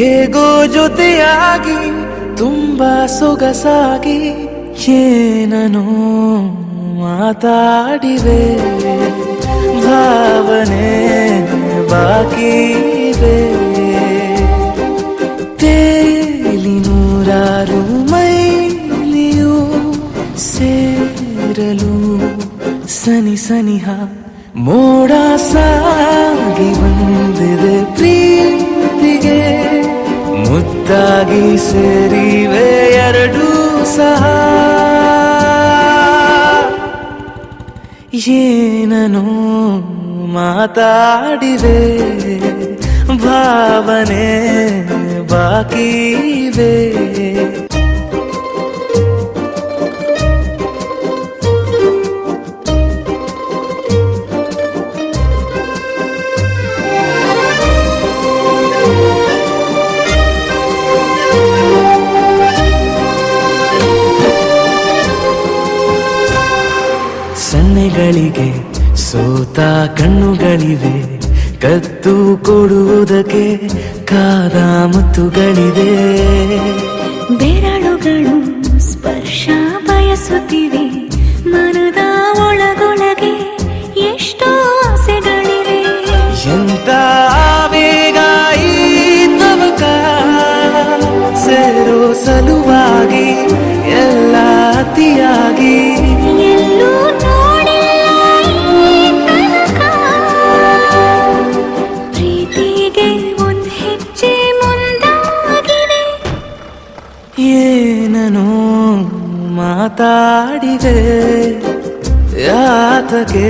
ಹೇಗೋ ಜೊತೆಯಾಗಿ ತುಂಬಾ ಸೊಗಸಾಗಿ ಏನನೋ ಮಾತಾಡಿವೆ, ಭಾವನೆ ಬಾಕಿ ಇವೆ. ತೇಲಿ ನೂರಾರು ಮೈಲಿಯು ಸೇರಲು ಸನಿ ಸನಿಹ ಮೋಡ ಸಾಗಿ ಬಂದಿದೆ ಪ್ರೀತಿಗೆ. ಮುದ್ದಾಗಿ ಸೇರಿವೆ ಎರಡೂ ಸಹ. ಏನನೋ ಮಾತಾಡಿವೆ, ಭಾವನೆ ಬಾಕಿ ಇವೆ. ಸನ್ನೆಗಳಿಗೆ ಸೋತ ಕಣ್ಣುಗಳಿವೆ, ಕತ್ತು ಕೊಡುವುದಕ್ಕೆ ಕಾದ ಮುತ್ತುಗಳಿವೆ. ಬೆರಳುಗಳು ಸ್ಪರ್ಶ ಬಯಸುತ್ತಿವೆ, ಮನದ ಒಳಗೊಳಗೆ ಎಷ್ಟೋ ಆಸೆಗಳಿವೆ. ಎಂತ ಆವೇಗ ಈ ತವಕ, ಸೇರೋ ಸಲುವಾಗಿ ಎಲ್ಲ ಅತಿಯಾಗಿ. ಎಲ್ಲೂ ನೋಡಿಲ್ಲ ಈ ತನಕ, ಪ್ರೀತಿಗೆ ಒಂದ್ ಹೆಜ್ಜೆ ಮುಂದಾಗಿವೆ. ಏನನೋ ಮಾತಾಡಿದೆ, ಯಾತಕ್ಕೆ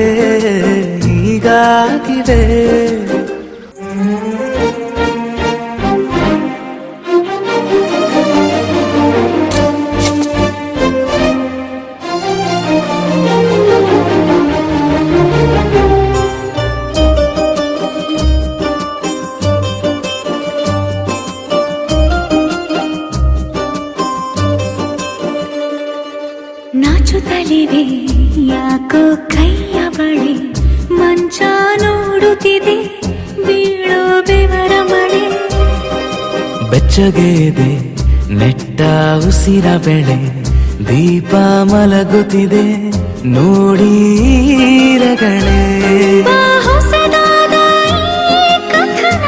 ಹೀಗಾಗಿವೆ. ನಾಚುತ್ತಲಿವೆ ಯಾಕೋ ಕೈಯ ಬಳಿ, ಮಂಚ ನೋಡುತ್ತಿದೆ ಬೀಳೋ ಬೆವರ ಮಳೆ. ಬೆಚ್ಚಗೆದೆ ನೆಟ್ಟ ಉಸಿರ ಬೆಳೆ, ದೀಪ ಮಲಗುತ್ತಿದೆ ನೋಡೀರಗಳೇ. ಹೊಸದಾದ ಈ ಕಥನ,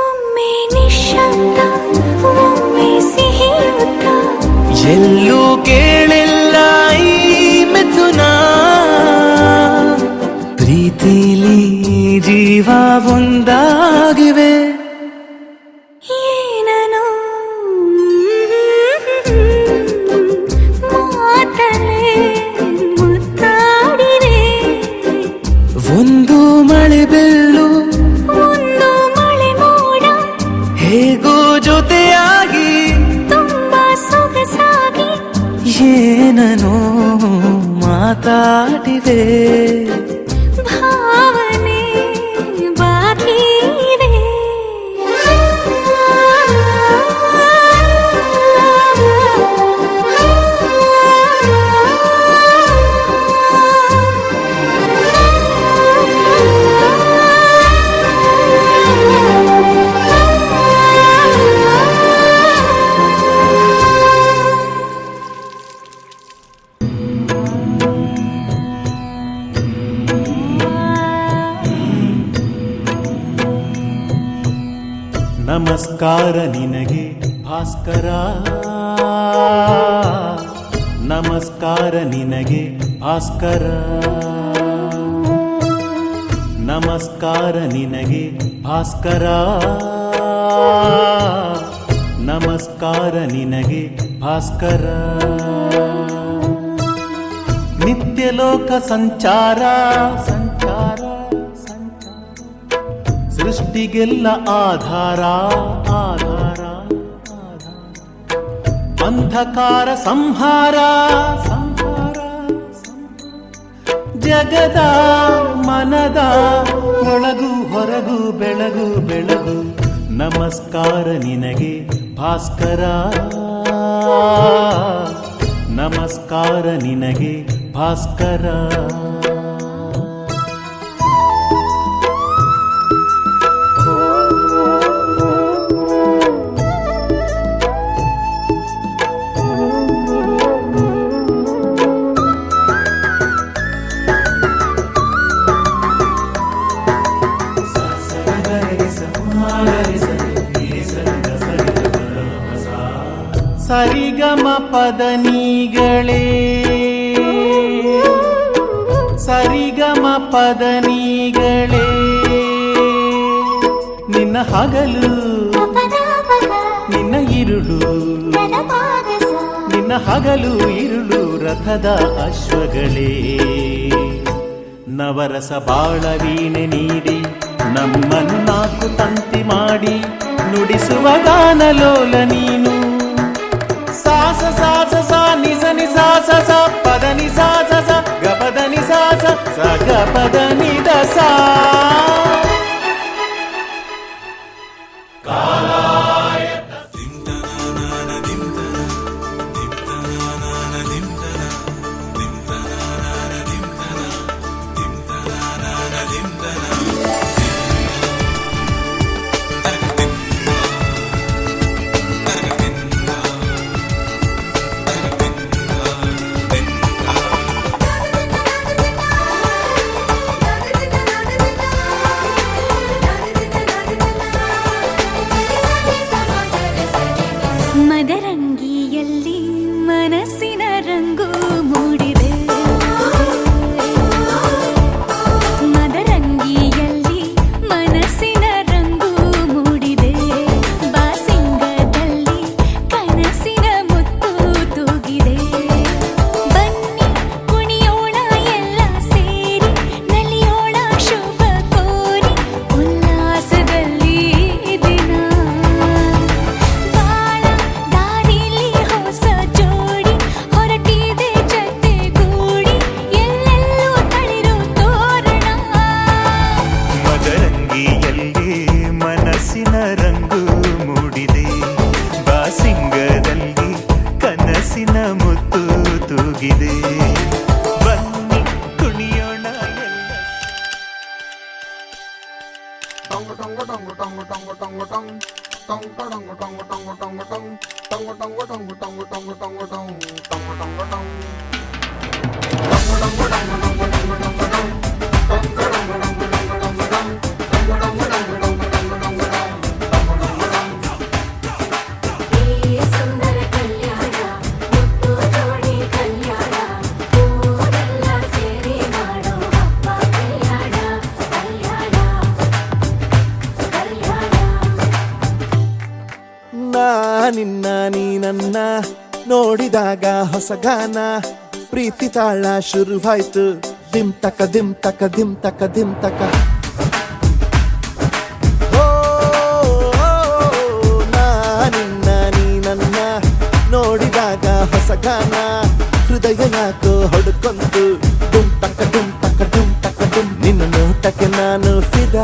ಒಮ್ಮೆ ನಿಶ್ಶಬ್ದ ಒಮ್ಮೆ ಸಿಹಿಯುತ್ತ. ಎಲ್ಲೂ ಕೇಳಿಲ್ಲ ಈ ಮಿಥುನ, ಪ್ರೀತಿಲಿ ಜೀವ ಒಂದಾಗಿವೆ. ಏನನೋ ಮಾತಲೆ ಮುತ್ತಾಡಿವೆ, ಒಂದು ಮಳೆ ಬೆಲ್ಲು ಒಂದು ಮಳೆ ಮೋಡ, ಹೇಗೋ ಜೊತೆಯಾಗಿ ತುಂಬಾ ಸೊಗಸಾಗಿ. ಏನನೋ ಮಾತಾಡಿವೆ, ಭಾವನೆ ಬಾಕಿ ಇವೆ. ನಮಸ್ಕಾರ ನಿನಗೆ ಭಾಸ್ಕರ, ನಮಸ್ಕಾರ ನಿನಗೆ ಭಾಸ್ಕರ, ನಮಸ್ಕಾರ ನಿನಗೆ ಭಾಸ್ಕರ, ನಮಸ್ಕಾರ ನಿನಗೆ ಭಾಸ್ಕರ. ನಿತ್ಯಲೋಕ ಸಂಚಾರ ಸಂಚಾರ ಸೃಷ್ಟಿಗೆಲ್ಲ ಆಧಾರ ಆಧಾರ, ಅಂಧಕಾರ ಸಂಹಾರ ಸಂಹಾರ, ಜಗದ ಮನದ ಒಳಗು ಹೊರಗು ಬೆಳಗು ಬೆಳಗು. ನಮಸ್ಕಾರ ನಿನಗೆ ಭಾಸ್ಕರ, ನಮಸ್ಕಾರ ನಿನಗೆ ಭಾಸ್ಕರ. ಸರಿಗಮ ಪದನಿಗಳೇ ಸರಿಗಮ ಪದನಿಗಳೇ ನಿನ್ನ ಹಗಲು ನಿನ್ನ ಇರುಳು ನಿನ್ನ ಹಗಲು ಇರುಳು ರಥದ ಅಶ್ವಗಳೇ ನವರಸ ಬಾಳ ವೀಣೆ ನೀಡಿ ನಮ್ಮನ್ನು ನಾಲ್ಕು ತಂತಿ ಮಾಡಿ ನುಡಿಸುವ ಗಾನಲೋಲ ನೀನು ಸಾಸ ಸಾಸ ಸಾ ನಿಸ ನಿಸ ಸ ಪದ ನಿಸ ಸ ಗಪದ ನಿಸ ಸ ಗಪದ ನಿದ ಸಾ ಮದರಂಗಿಯಲ್ಲಿ ಮನಸ್ಸಿನ ರಂಗು ಮೂಡಿದೆ ಮದರಂಗಿಯಲ್ಲಿ ಮನಸ್ಸಿನ ರಂಗು ಮೂಡಿದೆ ಬಾಸಿಂಗದಲ್ಲಿ ಕನಸಿನ ಮುತ್ತು ತೂಗಿದೆ ಬನ್ನಿ ಕುಣಿಯೋಣ ಎಲ್ಲ ಸೇರಿ ನಲಿಯೋಣ ಶುಭ ಕೋರಿ ಉಲ್ಲಾಸದಲ್ಲಿ ದಿನ ಬಾಳ ದಾರಿಲಿ ಹೊಸ ಜೋಡಿ ಹೊರಟಿದೆ ಜೊತೆಗೂಡಿ ಎಲ್ಲೆಲ್ಲೂ ತಳಿರು ತೋರಣ ಮದರಂಗಿಯಲ್ಲಿ ಮನಸ್ಸಿನ ರಂಗು ಮೂಡಿದೆ ಬಾಸಿಂಗದಲ್ಲಿ ಕನಸಿನ ಮುತ್ತು ತೂಗಿದೆ ಬನ್ನಿ ಕುಣಿಯೋಣ ಎಲ್ಲ ಸುಂದರ ಕಲ್ಯಾಣ ಮುತ್ತು ಜೋಡಿ ಕಲ್ಯಾಣ ಊರೆಲ್ಲ ಸೇರಿ ಮಾಡೋ ಹಬ್ಬ ಕಲ್ಯಾಣ ಕಲ್ಯಾಣ ಕಲ್ಯಾಣ ನಾ ನಿನ್ನ ನೀ ನನ್ನ ನೋಡಿದಾಗ ಹೊಸ ಗಾನ ಪ್ರೀತಿ ತಾಳ ಶುರುವಾಯ್ತು ದಿಮ್ ತಕ ದಿಮ್ ತಕ ದಿಮ್ ತಕ ದಿಮ್ ತಕ ಓ, ನಾ ನಿನ್ನ ನೀ ನನ್ನ ನೋಡಿದಾಗ ಹೊಸ ಗಾನ ಹೃದಯ ಯಾಕೋ ಹೊಡ್ಕೊಂತು ಡುಮ್ ತಕ ಡುಮ್ ತಕ ಡುಮ್ ತಕ ಡುಮ್ ನಿನ್ನ ನೋಟಕ್ಕೆ ನಾನು ಫಿದ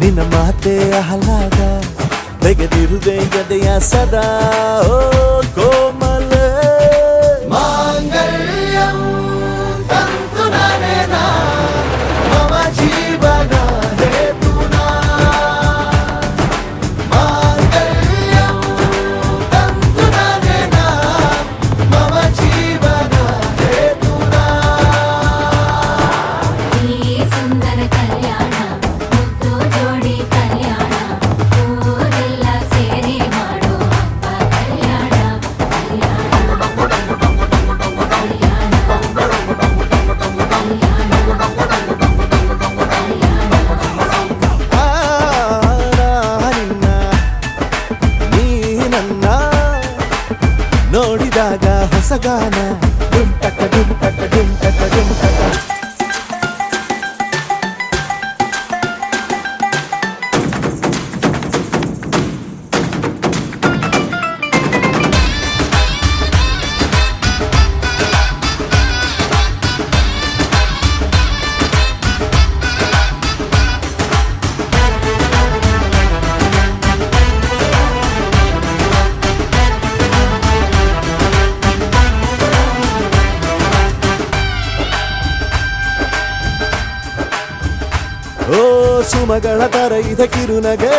ನಿನ್ನ ಮಾತೆ ಆಹ್ಲಾದ ತೆಗೆದಿರುವೆ ಎದೆಯ ಸದಾ ಓ ಕೋಮಲ ಮಾಂಗಲ್ಯಂ ತಂತು ನನೇನ ಮಮ ಜೀವನ ಹೇತುನಾ ಮಾಂಗಲ್ಯಂ ತಂತು ನನೇನ ಮಮ ಜೀವನ ಹೇತುನಾ ಈ ಸುಂದರ ಕಲ್ಯಾಣ ಮುತ್ತು ಜೋಡಿ ಕಲ್ಯಾಣ ಊರೆಲ್ಲ ಸೇರಿ ಮಾಡೋ ಹಬ್ಬ ಕಲ್ಯಾಣ ಆ, ನಾ ನಿನ್ನ ನೀ ನನ್ನ ನೋಡಿದಾಗ ಹೊಸ ಗಾನ ಡುಮ್ ಟಕ ಡುಮ್ ಟಕ ಡುಮ್ ಟಕ ಡುಮ್ ಟಕ ಓ ಸುಮಗಳ ತರ ಇದೆ ಕಿರುನಗೆ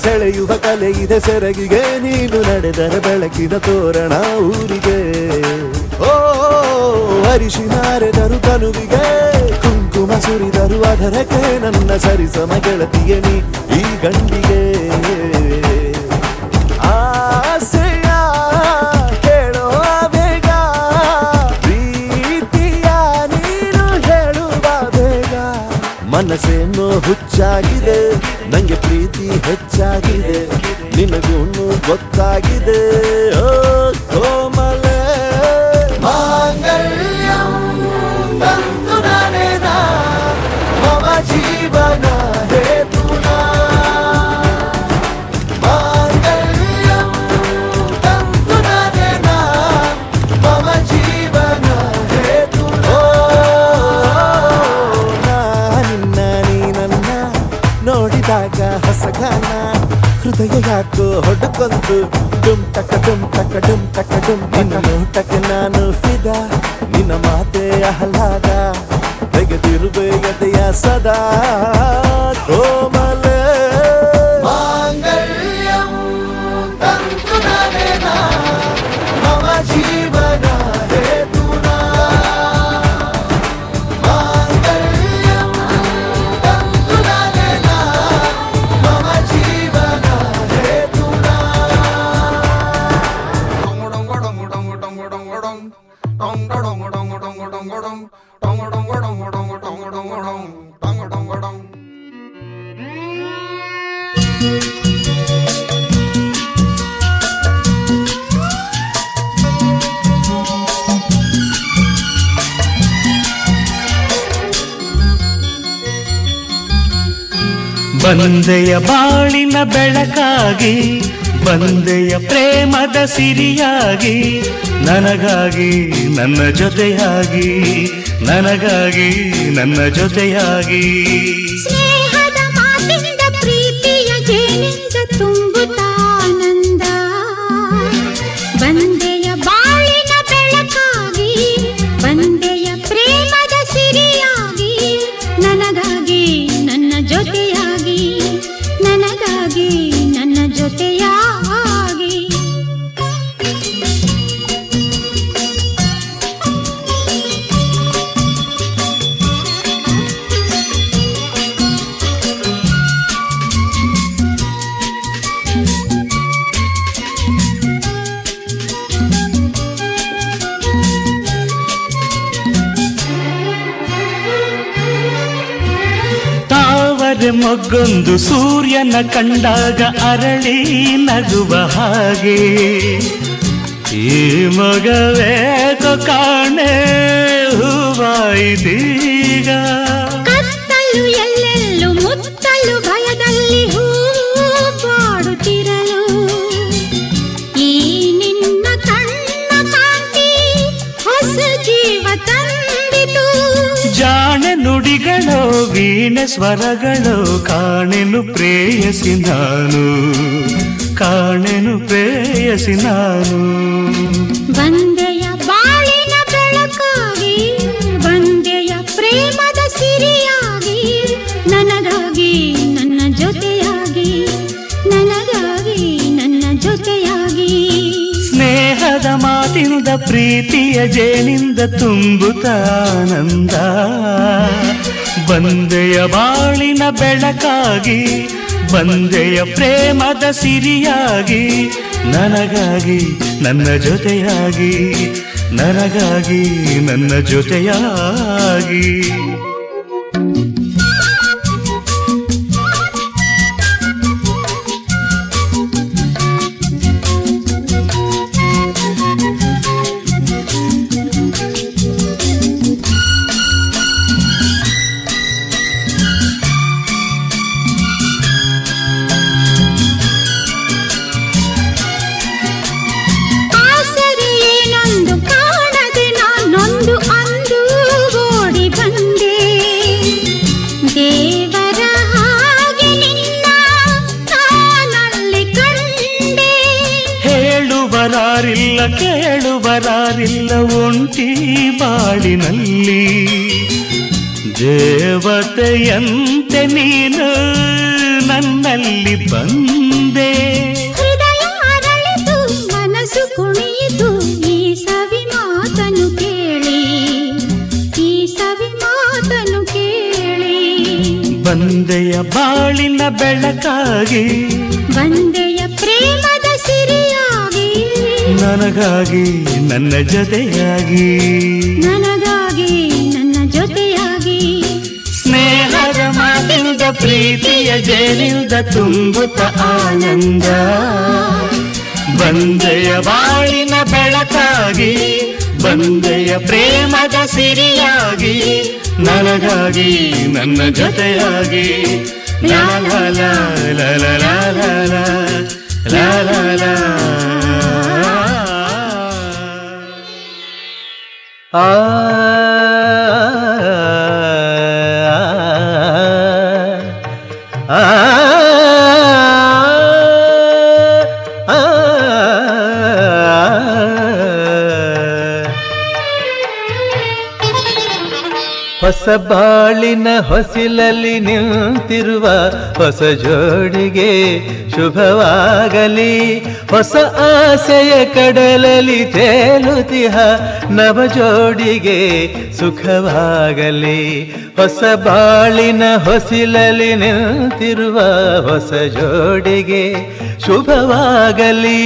ಸೆಳೆಯುವ ಕಲೆ ಇದೆ ಸೆರಗಿಗೆ ನೀನು ನಡೆದರೆ ಬೆಳಕಿನ ತೋರಣ ಊರಿಗೆ ಓ ಅರಿಶಿನಾರೆದರು ಕನುವಿಗೆ ಕುಂಕುಮ ಕುಂಕುಮ ಸುರಿದರು ಅದರಕ್ಕೆ ನನ್ನ ಸರಿಸಮ ಗೆಳತಿಯ ನೀ ಈ ಗಂಡಿಗೆ ಆಸೆಯ ಕೇಳೋ ಬೇಗ ಪ್ರೀತಿಯ ನೀನು ಹೇಳುವ ಬೇಗ ಮನಸ್ಸೇನು ಹುಚ್ಚಾಗಿದೆ ನಂಗೆ ಪ್ರೀತಿ ಹೆಚ್ಚಾಗಿದೆ ನಿನಗೂನು ಗೊತ್ತಾಗಿದೆ ಓ ಕೋಮಲೆ ಮಾಂಗಲ್ಯಂ ತಂತು ನಾನೇನಾ ಮಮ ಜೀವನ ಹೇತುನಾ ಮಾಂಗಲ್ಯಂ ತಂತು ನಾನೇನಾ ಮಮ ಜೀವನ ಹೇತುನಾ ನಿನ್ನ ನೀ ನನ್ನ ನೋಡಿದಾಗ ಹೊಸಗಾನ ಹೃದಯ ಯಾಕೋ ಹೊಡ್ಕೊಂತು ಡುಮ್ ಟಕ ಡುಮ್ ಟಕ ಡುಮ್ ಟಕ ಡುಮ್ ನಿನ್ನ ನೋಟಕ್ಕೆ ನಾನು ಫಿದ ನಿನ್ನ ಮಾತೆ ಆಹ್ಲಾದ ತೆಗೆದಿರುವೆಯದೆಯ ಸದಾ ಕೋಮಲೆ ಮಾಂಗಲ್ಯಂ ತಂತು ನಾನೇನಾ ಮಮ ಜೀವನ ಹೇತುನಾ ಮಾಂಗಲ್ಯಂ ತಂತು ನಾನೇನಾ ಮಮ ಜೀವನ ಹೇತುನಾ ಬಂದೆಯ ಬಾಳಿನ ಬೆಳಕಾಗಿ ಬಂದೆಯ ಪ್ರೇಮದ ಸಿರಿಯಾಗಿ ನನಗಾಗಿ ನನ್ನ ಜೊತೆಯಾಗಿ ನನಗಾಗಿ ನನ್ನ ಜೊತೆಯಾಗಿ ಸ್ನೇಹದ ಮಾತಿಂದ ಪ್ರೀತಿಯ ಜೇನಿಂದ ತುಂಬುತ್ತಾನಂದ ಬಂದೆಯ ಬಾಳಿನ ಬೆಳಕಾಗಿ ಬಂದೆಯ ಪ್ರೇಮದ ಸಿರಿಯಾಗಿ ನನಗಾಗಿ ನನ್ನ ಜೊತೆಯಾಗಿ ನನಗಾಗಿ ನನ್ನ ಜೊತೆಯಾಗಿ ತಾವರೆ ಮೊಗ್ಗೊಂದು ಸೂರ್ಯನ ಕಂಡಾಗ ಅರಳಿ ನಗುವ ಹಾಗೆ ಈ ಮಗವೇಕೋ ಕಾಣೆ ಹೂವಾಯಿದೀಗ ಕತ್ತಲು ಎಲ್ಲೆಲ್ಲೂ ಮುತ್ತಲು ಭಯದಲ್ಲಿ ಹೂವಾಡುತ್ತಿರಲು ಈ ನಿನ್ನ ಕಣ್ಣ ಕಾಂತಿ ಹೊಸ ಜೀವ ತಂದಿತು ಜಾಣೆ ನುಡಿಗಳೋ ವೀಣೆ ಸ್ವರಗಳೋ ಕಾಣೆನು ಪ್ರೇಯಸಿ ನಾನು ಕಾಣೆನು ಪ್ರೇಯಸಿ ನಾನು ಬಂದೆಯ ಬಾಳಿನ ಬೆಳಕಾಗಿ ಬಂದೆಯ ಪ್ರೇಮದ ಸಿರಿಯಾಗಿ ನನಗಾಗಿ ನನ್ನ ಜೊತೆಯಾಗಿ ನನಗಾಗಿ ನನ್ನ ಜೊತೆಯಾಗಿ ಸ್ನೇಹದ ಮಾತಿನಿಂದ ಪ್ರೀತಿಯ ಜೇನಿಂದ ತುಂಬುತ್ತಾನಂದ ಬಂದೆಯ ಬಾಳಿನ ಬೆಳಕಾಗಿ ಬಂದೆಯ ಪ್ರೇಮದ ಸಿರಿಯಾಗಿ ನನಗಾಗಿ ನನ್ನ ಜೊತೆಯಾಗಿ ನನಗಾಗಿ ನನ್ನ ಜೊತೆಯಾಗಿ ಆಸರೆ ಏನೊಂದು ಕಾಣದೆ ನಾನೊಂದು ಅಂದು ಓಡಿ ಬಂದೆ ದೇವರ ಹಾಗೆ ನಿನ್ನ ನಾನಲ್ಲಿ ಕಂಡೆ ಹೇಳುವರಾರಿಲ್ಲ ಕೇಳುವರಾರಿಲ್ಲ ಒಂಟಿ ಬಾಳಿನಲ್ಲಿ ದೇವತೆಯಂತೆ ನೀನು ನನ್ನಲ್ಲಿ ಬಂದೆ ಹೃದಯ ಅರಳಿತು ಮನಸ್ಸು ಕುಣಿಯಿತು ಈ ಸವಿ ಮಾತನು ಕೇಳಿ ಈ ಸವಿ ಮಾತನು ಕೇಳಿ ಬಂದೆಯ ಬಾಳಿನ ಬೆಳಕಾಗಿ ಬಂದೆಯ ಪ್ರೇಮದ ಸಿರಿಯಾಗಿ ನನಗಾಗಿ ನನ್ನ ಜೊತೆಯಾಗಿ ನನಗಾಗಿ ನನ್ನ ಜೊತೆಯಾಗಿ ಸ್ನೇಹದ ಮಾತಿಂದ ಪ್ರೀತಿಯ ಜೇನಿಂದ ತುಂಬುತ್ತ ಆನಂದ ಬಂದೆಯ ಬಾಳಿನ ಬೆಳಕಾಗಿ ಬಂದೆಯ ಪ್ರೇಮದ ಸಿರಿಯಾಗಿ ನನಗಾಗಿ ನನ್ನ ಜೊತೆಯಾಗಿ ಲಾ ಲಾ ಲಾ ಲಾ ಲಾ ಲಾ ಲಾ ಲಾ ಲಾ ಲಾ. ಆ ಹೊಸ ಬಾಳಿನ ಹೊಸಿಲಲ್ಲಿ ನಿಂತಿರುವ ಹೊಸ ಜೋಡಿಗೆ ಶುಭವಾಗಲಿ ಹೊಸ ಆಸೆಯ ಕಡಲಲ್ಲಿ ತೇಲುತಿಹ ನವ ಜೋಡಿಗೆ ಸುಖವಾಗಲಿ ಹೊಸ ಬಾಳಿನ ಹೊಸಿಲಲ್ಲಿ ನಿಂತಿರುವ ಹೊಸ ಜೋಡಿಗೆ ಶುಭವಾಗಲಿ.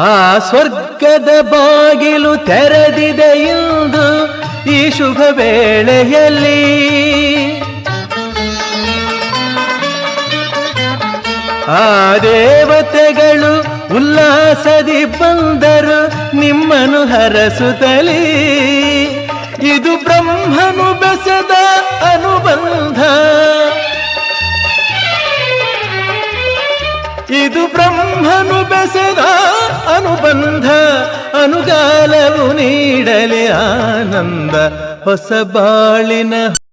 ಆ ಸ್ವರ್ಗದ ಬಾಗಿಲು ತೆರೆದಿದೆ ಎಂದು ಈ ಶುಭ ವೇಳೆಯಲ್ಲಿ ಆ ದೇವತೆಗಳು ಉಲ್ಲಾಸದಿ ಬಂದರು ನಿಮ್ಮನ್ನು ಹರಸುತ್ತಲೇ ಇದು ಬ್ರಹ್ಮನು ಬೆಸೆದ ಅನುಬಂಧ ಇದು ಬ್ರಹ್ಮನು ಬೆಸೆದ ಅನುಬಂಧ ಅನುಗಾಲವು ನೀಡಲಿ ಆನಂದ ಹೊಸ ಬಾಳಿನ